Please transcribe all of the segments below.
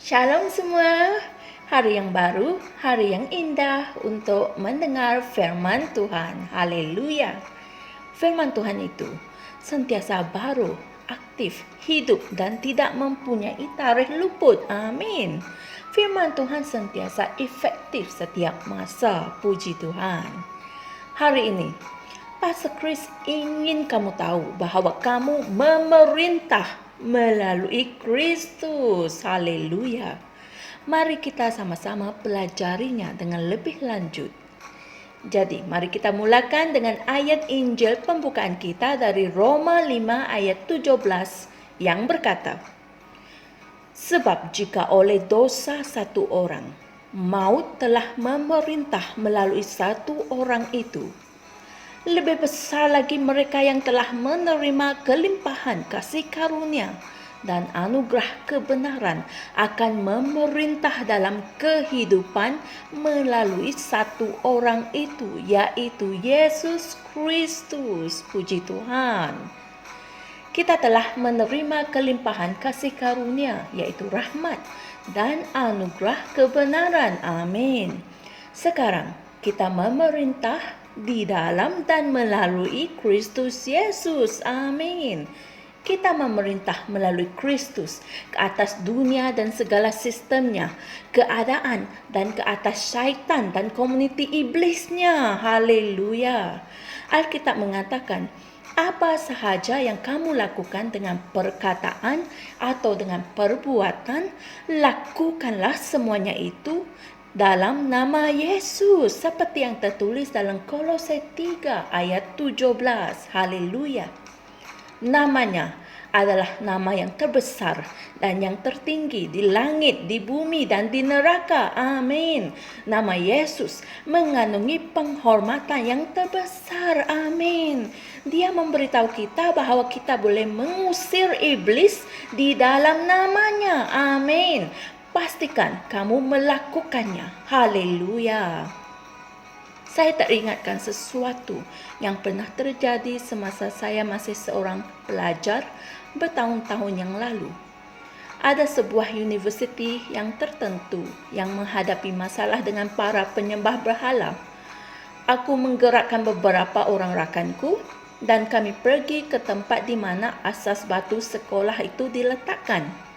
Shalom semua, hari yang baru, hari yang indah untuk mendengar firman Tuhan. Haleluya. Firman Tuhan itu sentiasa baru, aktif, hidup dan tidak mempunyai tarikh luput. Amin. Firman Tuhan sentiasa efektif setiap masa. Puji Tuhan. Hari ini Pastor Chris ingin kamu tahu bahwa kamu memerintah melalui Kristus. Haleluya. Mari kita sama-sama pelajarinya dengan lebih lanjut. Jadi, mari kita mulakan dengan ayat Injil pembukaan kita dari Roma 5 ayat 17 yang berkata, sebab jika oleh dosa satu orang, maut telah memerintah melalui satu orang itu, lebih besar lagi mereka yang telah menerima kelimpahan kasih karunia dan anugerah kebenaran akan memerintah dalam kehidupan melalui satu orang itu, yaitu Yesus Kristus. Puji Tuhan. Kita telah menerima kelimpahan kasih karunia, yaitu rahmat dan anugerah kebenaran. Amin. Sekarang kita memerintah di dalam dan melalui Kristus Yesus. Amin. Kita memerintah melalui Kristus ke atas dunia dan segala sistemnya, keadaan dan ke atas syaitan dan komuniti iblisnya. Haleluya. Alkitab mengatakan, apa sahaja yang kamu lakukan dengan perkataan atau dengan perbuatan, lakukanlah semuanya itu dalam nama Yesus, seperti yang tertulis dalam Kolose 3 ayat 17. Haleluya. Namanya adalah nama yang terbesar dan yang tertinggi di langit, di bumi dan di neraka. Amin. Nama Yesus mengandungi penghormatan yang terbesar. Amin. Dia memberitahu kita bahwa kita boleh mengusir iblis di dalam namanya. Amin. Pastikan kamu melakukannya. Haleluya. Saya teringatkan sesuatu yang pernah terjadi semasa saya masih seorang pelajar bertahun-tahun yang lalu. Ada sebuah universiti yang tertentu yang menghadapi masalah dengan para penyembah berhala. Aku menggerakkan beberapa orang rakanku dan kami pergi ke tempat di mana asas batu sekolah itu diletakkan.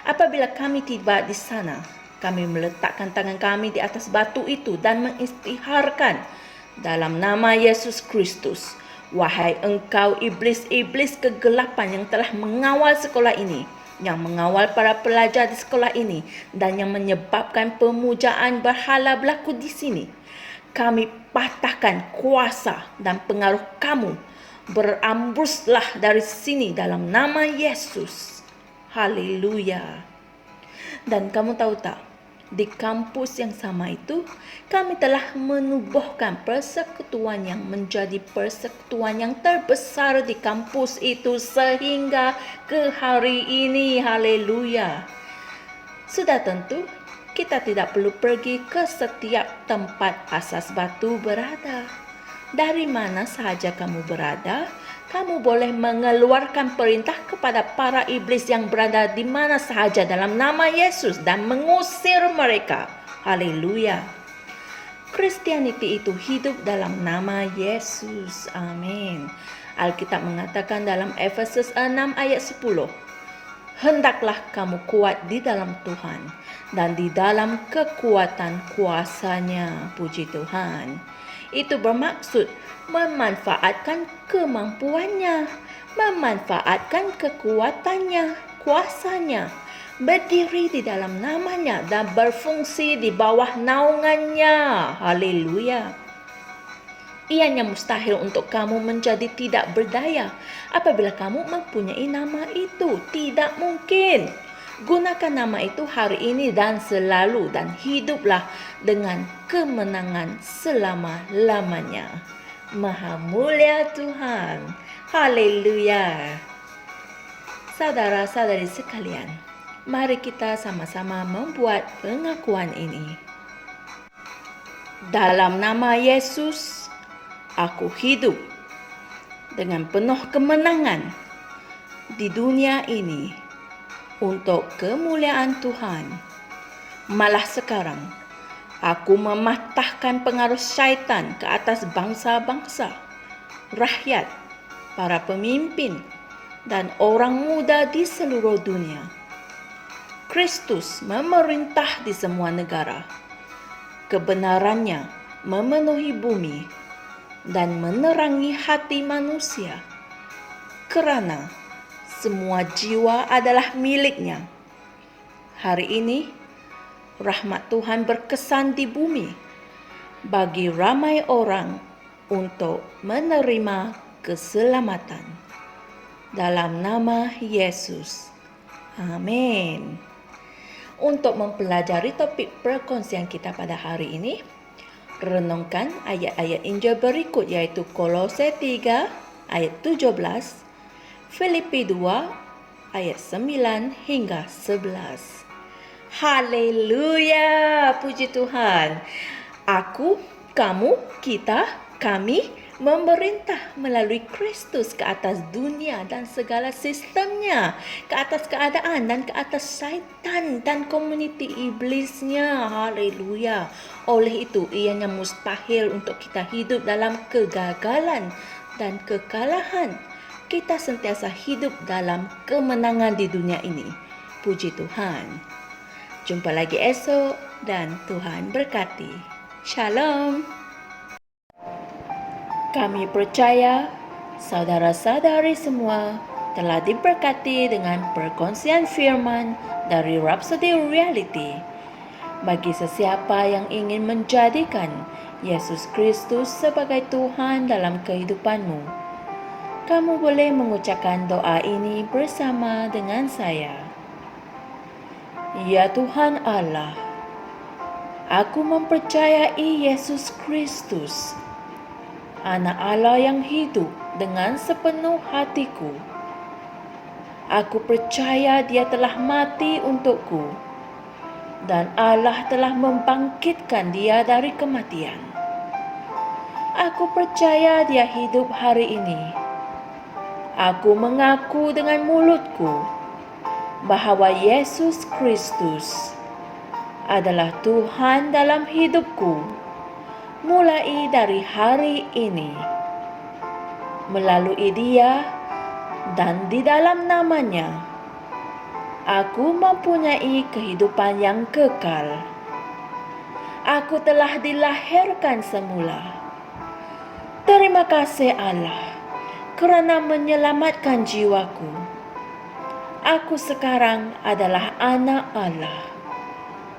Apabila kami tiba di sana, kami meletakkan tangan kami di atas batu itu dan mengisytiharkan dalam nama Yesus Kristus. Wahai engkau iblis-iblis kegelapan yang telah mengawal sekolah ini, yang mengawal para pelajar di sekolah ini, dan yang menyebabkan pemujaan berhala berlaku di sini. Kami patahkan kuasa dan pengaruh kamu. Berambuslah dari sini dalam nama Yesus. Haleluya. Dan kamu tahu tak, di kampus yang sama itu, kami telah menubuhkan persekutuan yang menjadi persekutuan yang terbesar di kampus itu sehingga ke hari ini. Haleluya. Sudah tentu, kita tidak perlu pergi ke setiap tempat asas batu berada. Dari mana sahaja kamu berada, kamu boleh mengeluarkan perintah kepada para iblis yang berada di mana sahaja dalam nama Yesus dan mengusir mereka. Haleluya. Kristianiti itu hidup dalam nama Yesus. Amin. Alkitab mengatakan dalam Efesus 6 ayat 10, hendaklah kamu kuat di dalam Tuhan dan di dalam kekuatan kuasa-Nya. Puji Tuhan. Itu bermaksud memanfaatkan kemampuannya, memanfaatkan kekuatannya, kuasanya, berdiri di dalam namanya dan berfungsi di bawah naungannya. Haleluya. Ianya mustahil untuk kamu menjadi tidak berdaya apabila kamu mempunyai nama itu. Tidak mungkin. Gunakan nama itu hari ini dan selalu, dan hiduplah dengan kemenangan selama-lamanya. Maha mulia Tuhan. Haleluya. Saudara-saudari sekalian, mari kita sama-sama membuat pengakuan ini. Dalam nama Yesus, aku hidup dengan penuh kemenangan di dunia ini untuk kemuliaan Tuhan Malah sekarang, aku mematahkan pengaruh syaitan ke atas bangsa-bangsa, rakyat, para pemimpin, dan orang muda di seluruh dunia. Kristus memerintah di semua negara. Kebenarannya memenuhi bumi dan menerangi hati manusia, kerana semua jiwa adalah miliknya. Hari ini, rahmat Tuhan berkesan di bumi bagi ramai orang untuk menerima keselamatan. Dalam nama Yesus. Amin. Untuk mempelajari topik perkongsian kita pada hari ini, renungkan ayat-ayat Injil berikut, iaitu Kolose 3 ayat 17, Filipi 2 ayat 9 hingga 11. Haleluya, puji Tuhan. Aku, kamu, kita, kami memerintah melalui Kristus ke atas dunia dan segala sistemnya, ke atas keadaan dan ke atas syaitan dan komuniti iblisnya. Haleluya. Oleh itu, ianya mustahil untuk kita hidup dalam kegagalan dan kekalahan. Kita sentiasa hidup dalam kemenangan di dunia ini. Puji Tuhan. Jumpa lagi esok dan Tuhan berkati. Shalom. Kami percaya saudara-saudari semua telah diberkati dengan perkongsian firman dari Rhapsody Reality. Bagi sesiapa yang ingin menjadikan Yesus Kristus sebagai Tuhan dalam kehidupanmu, kamu boleh mengucapkan doa ini bersama dengan saya. Ya Tuhan Allah, aku mempercayai Yesus Kristus, Anak Allah yang hidup dengan sepenuh hatiku. Aku percaya Dia telah mati untukku dan Allah telah membangkitkan Dia dari kematian. Aku percaya Dia hidup hari ini. Aku mengaku dengan mulutku bahawa Yesus Kristus adalah Tuhan dalam hidupku mulai dari hari ini. Melalui Dia dan di dalam nama-Nya, aku mempunyai kehidupan yang kekal. Aku telah dilahirkan semula. Terima kasih Allah kerana menyelamatkan jiwaku. Aku sekarang adalah anak Allah.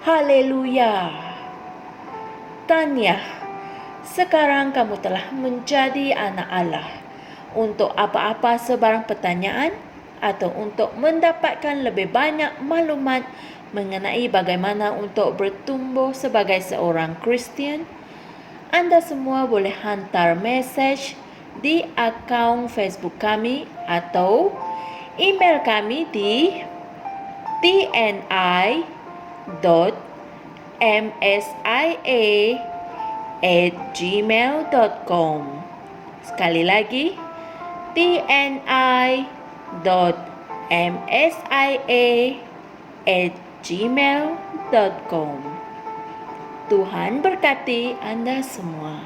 Haleluya. Tahniah. Sekarang kamu telah menjadi anak Allah. Untuk apa-apa sebarang pertanyaan atau untuk mendapatkan lebih banyak maklumat mengenai bagaimana untuk bertumbuh sebagai seorang Kristian, anda semua boleh hantar mesej di akaun Facebook kami atau email kami di tni.msia@gmail.com. Sekali lagi, tni.msia@gmail.com. Tuhan berkati Anda semua.